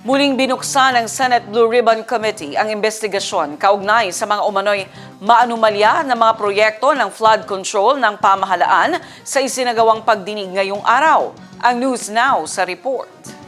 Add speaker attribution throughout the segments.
Speaker 1: Muling binuksan ng Senate Blue Ribbon Committee ang investigasyon kaugnay sa mga umano'y maanumalya na mga proyekto ng flood control ng pamahalaan sa isinagawang pagdinig ngayong araw. Ang News Now sa report.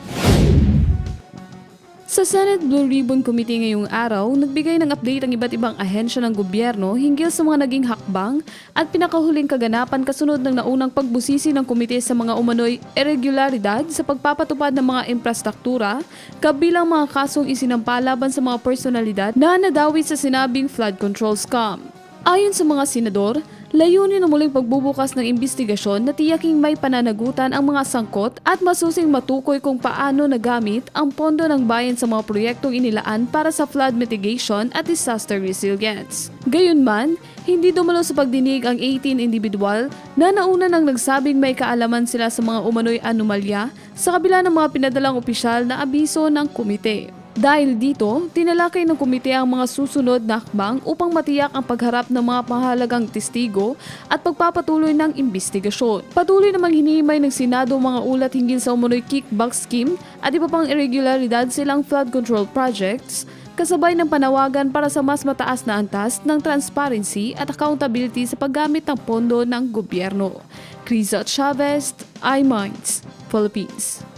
Speaker 2: Sa Senate Blue Ribbon Committee ngayong araw, nagbigay ng update ang iba't ibang ahensya ng gobyerno hinggil sa mga naging hakbang at pinakahuling kaganapan kasunod ng naunang pagbusisi ng komite sa mga umano'y irregularidad sa pagpapatupad ng mga infrastruktura, kabilang mga kasong isinampa laban sa mga personalidad na nadawi sa sinabing flood control scam. Ayon sa mga senador, layunin ng muling pagbubukas ng imbestigasyon na tiyaking may pananagutan ang mga sangkot at masusing matukoy kung paano nagamit ang pondo ng bayan sa mga proyektong inilaan para sa flood mitigation at disaster resilience. Gayunman, hindi dumalo sa pagdinig ang 18 individual na nauna nang nagsabing may kaalaman sila sa mga umano'y anomalya sa kabila ng mga pinadalang opisyal na abiso ng komite. Dahil dito, tinalakay ng komite ang mga susunod na hakbang upang matiyak ang pagharap ng mga mahalagang testigo at pagpapatuloy ng imbestigasyon. Patuloy namang hinihimay ng Senado mga ulat hinggil sa umano'y kickback scheme at iba pang irregularidad silang flood control projects, kasabay ng panawagan para sa mas mataas na antas ng transparency at accountability sa paggamit ng pondo ng gobyerno. Criza Chavez, iMinds, Philippines.